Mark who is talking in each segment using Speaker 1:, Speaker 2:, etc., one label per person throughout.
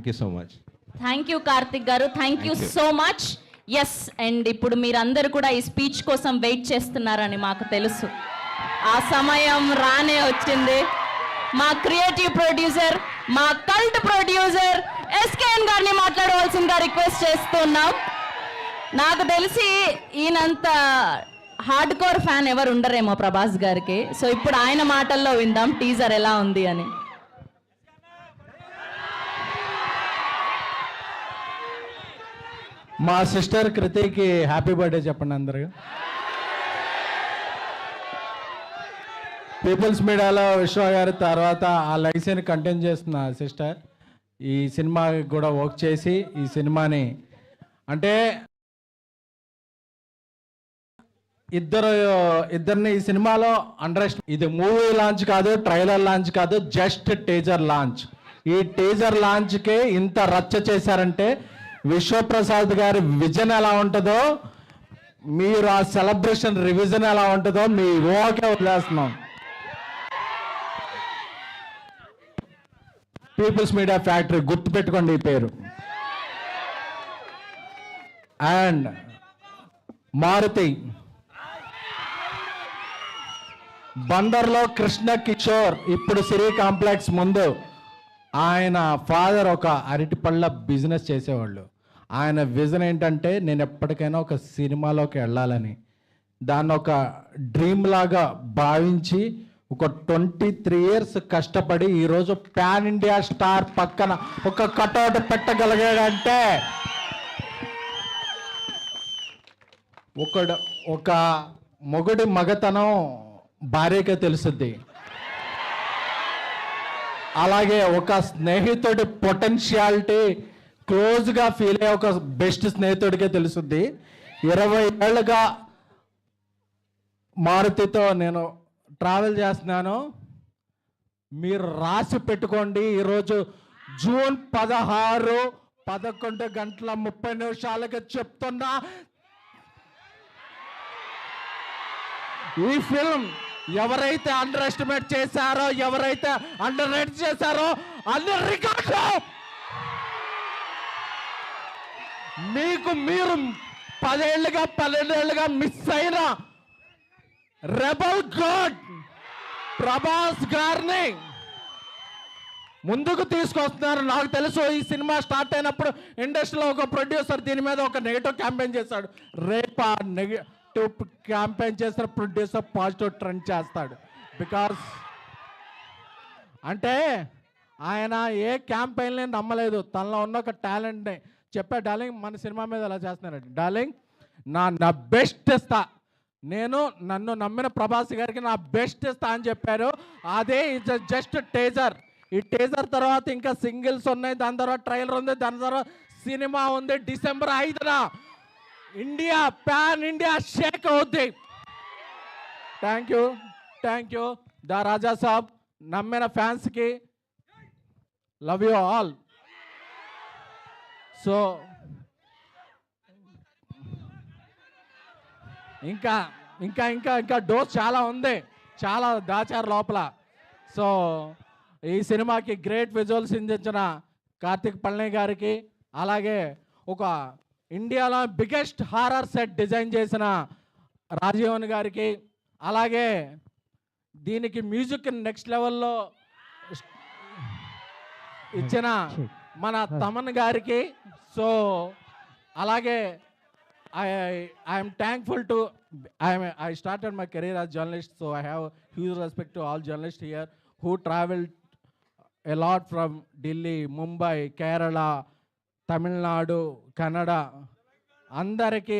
Speaker 1: Thank you so much.
Speaker 2: Thank you Karthik గారు, thank you so much. Yes, and ఇప్పుడు మీరందరూ కూడా ఈ స్పీచ్ కోసం వెయిట్ చేస్తున్నారని మాకు తెలుసు. ఆ సమయం రానే వచ్చింది. మా క్రియేటివ్ ప్రొడ్యూసర్, మా కల్ట్ ప్రొడ్యూసర్ ఎస్కేఎన్ గారిని మాట్లాడవలసిందిగా రిక్వెస్ట్ చేస్తున్నాం. నాకు తెలిసి ఈయనంత హార్డ్ కోర్ ఫ్యాన్ ఎవరు ఉండరేమో ప్రభాస్ గారికి. సో ఇప్పుడు ఆయన మాటల్లో విందాం టీజర్ ఎలా ఉంది అని.
Speaker 3: మా సిస్టర్ కృతికి హ్యాపీ బర్త్డే చెప్పండి అందరూ. పీపుల్స్ మీడియాలో విశ్వ గారి తర్వాత ఆ లైసెన్ కంటిన్యూ చేస్తున్న సిస్టర్ ఈ సినిమాకి కూడా వర్క్ చేసి ఈ సినిమాని అంటే ఇద్దరిని ఈ సినిమాలో ఇది మూవీ లాంచ్ కాదు, ట్రైలర్ లాంచ్ కాదు, జస్ట్ టీజర్ లాంచ్. ఈ టీజర్ లాంచ్కే ఇంత రచ్చ చేశారంటే విశ్వప్రసాద్ గారి విజన్ ఎలా ఉంటుందో, మీరు ఆ సెలబ్రేషన్ రివిజన్ ఎలా ఉంటుందో మీ ఊహకే వదిలేస్తున్నాం. పీపుల్స్ మీడియా ఫ్యాక్టరీ గుర్తుపెట్టుకోండి ఈ పేరు. అండ్ మారుతి బందర్లో కృష్ణ కిషోర్ ఇప్పుడు సిరి కాంప్లెక్స్ ముందు ఆయన ఫాదర్ ఒక అరటిపళ్ళ బిజినెస్ చేసేవాళ్ళు. ఆయన విజన్ ఏంటంటే నేను ఎప్పటికైనా ఒక సినిమాలోకి వెళ్ళాలని, దాన్ని ఒక డ్రీమ్ లాగా భావించి ఒక 23 years కష్టపడి ఈరోజు పాన్ ఇండియా స్టార్ పక్కన ఒక కటౌట్ పెట్టగలిగాడంటే ఒక మొగుడి మగతనం భార్యకే తెలుస్తుంది. అలాగే ఒక స్నేహితుడి పొటెన్షియాలిటీ క్లోజ్గా ఫీల్ అయ్యే ఒక బెస్ట్ స్నేహితుడికే తెలుస్తుంది. 20 ఏళ్ళుగా మారుతితో నేను ట్రావెల్ చేస్తున్నాను. మీరు రాసి పెట్టుకోండి, ఈరోజు జూన్ 16 11:30 చెప్తున్నా, ఈ ఫిల్మ్ ఎవరైతే అండర్ ఎస్టిమేట్ చేశారో, ఎవరైతే అండర్ రేట్ చేశారో అన్ని రికార్డు మీకు మీరు 12 ఏళ్ళుగా మిస్ అయిన రెబల్ గాడ్ ప్రభాస్ గారిని ముందుకు తీసుకొస్తున్నారు. నాకు తెలుసు ఈ సినిమా స్టార్ట్ అయినప్పుడు ఇండస్ట్రీలో ఒక ప్రొడ్యూసర్ దీని మీద ఒక నెగిటివ్ క్యాంపెయిన్ చేశాడు. రేపు ఆ నెగిటివ్ క్యాంపెయిన్ చేసిన ప్రొడ్యూసర్ పాజిటివ్ ట్రెండ్ చేస్తాడు. బికాస్ అంటే ఆయన ఏ క్యాంపెయిన్ని నమ్మలేదు, తనలో ఉన్న ఒక టాలెంట్ని చెప్పా. డార్లింగ్ మన సినిమా మీద ఎలా చేస్తున్నారండి, డార్లింగ్ నా బెస్ట్ ఇస్తా, నేను నన్ను నమ్మిన ప్రభాస్ గారికి నా బెస్ట్ ఇస్తా అని చెప్పారు. అదే జస్ట్ టేజర్. ఈ టేజర్ తర్వాత ఇంకా సింగిల్స్ ఉన్నాయి, దాని తర్వాత ట్రైలర్ ఉంది, దాని తర్వాత సినిమా ఉంది. December 5న ఇండియా పాన్ ఇండియా షేక్ అవుద్ది. Thank you the Raja Saab. నమ్మిన ఫ్యాన్స్కి లవ్ యూ ఆల్. సో ఇంకా ఇంకా ఇంకా ఇంకా డోస్ చాలా ఉంది, చాలా దాచారు లోపల. సో ఈ సినిమాకి గ్రేట్ విజువల్స్ అందించిన కార్తిక్ పళని గారికి, అలాగే ఒక ఇండియాలో బిగ్గెస్ట్ హారర్ సెట్ డిజైన్ చేసిన రాజీవన్ గారికి, అలాగే దీనికి మ్యూజిక్ నెక్స్ట్ లెవెల్లో ఇచ్చిన మన తమన్ గారికి. సో అలాగే I am thankful to I started my career as journalist, so I have huge respect to all journalists here who traveled a lot from Delhi, Mumbai, Kerala, Tamil Nadu, Kannada. అందరికి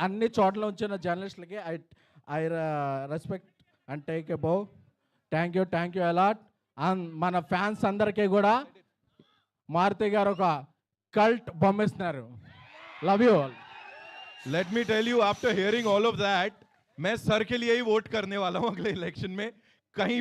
Speaker 3: అన్ని చోట్ల వచ్చిన జర్నలిస్టులకి I respect and take a bow. Thank you a lot. And మన fans అందరికీ కూడా మారుతి గారు ఒక కల్ట్ బొమ్మిస్తున్నారు. Love you all.
Speaker 4: Let me tell you, after hearing all of that, मैं सर के लिए ही वोट करने वाला हूँ अगले इलेक्शन में. कहीं